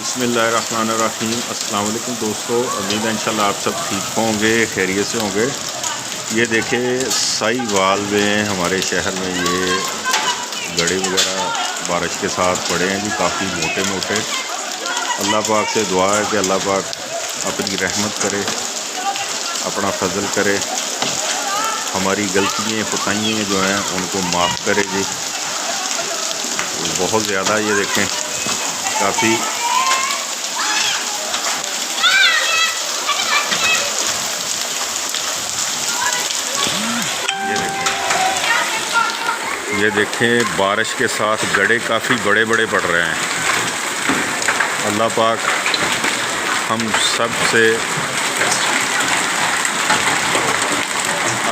बिस्मिल्लाहिर्रहमानिर्रहीम। अस्सलाम वालेकुम दोस्तों, उम्मीद है इंशाल्लाह आप सब ठीक होंगे, खैरियत से होंगे। ये देखें साहिवाल में हमारे शहर में ये गड़े वगैरह बारिश के साथ पड़े हैं जी, काफ़ी मोटे मोटे। अल्लाह पाक से दुआ है कि अल्लाह पाक अपनी रहमत करे, अपना फजल करे, हमारी गलतियाँ कोताहियाँ जो हैं उनको माफ़ करे जी। बहुत ज़्यादा ये देखें काफ़ी ये देखें बारिश के साथ गड़े काफ़ी बड़े बड़े पड़ रहे हैं। अल्लाह पाक हम सब से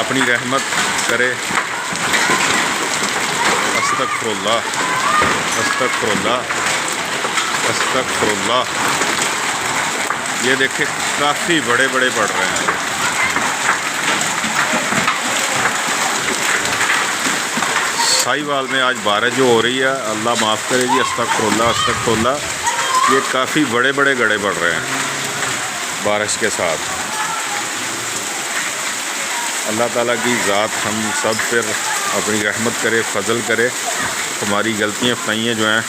अपनी रहमत करे। अस्तगफुरुल्लाह अस्तगफुरुल्लाह अस्तगफुरुल्लाह। ये देखें काफ़ी बड़े बड़े पड़ रहे हैं। साहिवाल में आज बारिश जो हो रही है, अल्लाह माफ़ करे जी, अस्तगफुरुल्लाह अस्तगफुरुल्लाह। ये काफ़ी बड़े बड़े गड़े पड़ रहे हैं बारिश के साथ। अल्लाह ताला की ज़ात हम सब पर अपनी रहमत करे, फजल करे, हमारी गलतियाँ ख़ताइयाँ जो हैं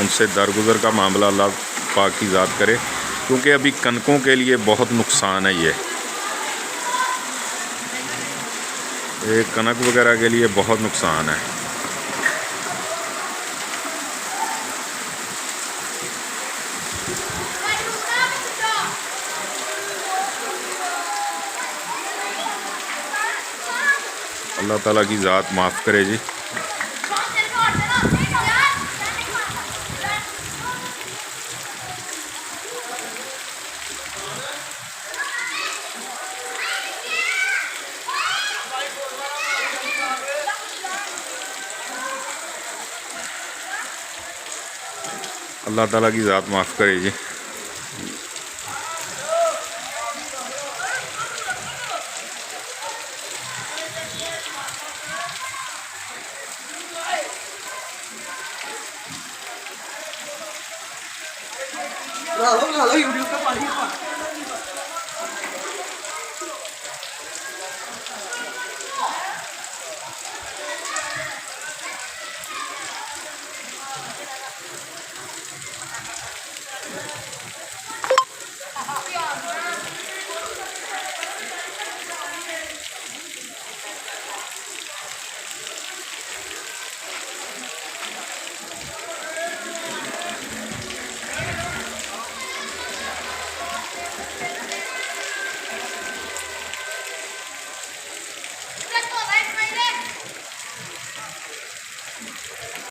उनसे दरगुजर का मामला अल्लाह पाक की ज़ात करे, क्योंकि अभी कनकों के लिए बहुत नुकसान है। ये कनक वगैरह के लिए बहुत नुकसान है। अल्लाह ताला की ज़ात माफ़ करे जी। अल्लाह ताला की ज़ात माफ़ करे जी। यूट्यूब का